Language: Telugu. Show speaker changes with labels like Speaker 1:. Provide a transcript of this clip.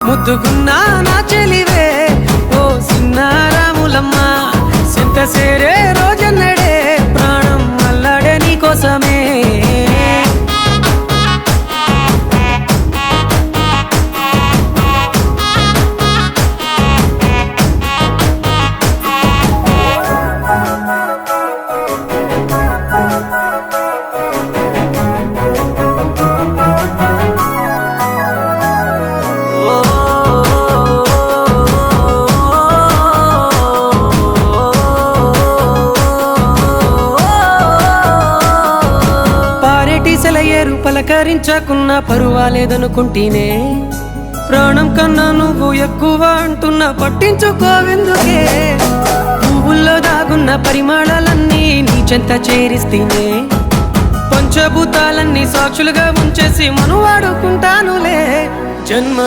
Speaker 1: ముద్దుకున్నా నా చెలివే ఓ సిన్నారాములమ్మ సింత సేరే రోజన్నడే ప్రాణం అల్లాడే నీకోసమే సెలయేరు పలకరించకున్నా పరువాలేదనుకుంటేనే ప్రాణం కన్నా నువ్వు ఎక్కువ అంటున్నా పట్టించుకోవెందుకే పువ్వుల్లో దాగున్న పరిమాణాలన్నీ నీ చెంత చేరిస్తేనే పంచభూతాలన్నీ సాక్షులుగా ఉంచేసి మనువాడుకుంటానులే జన్మ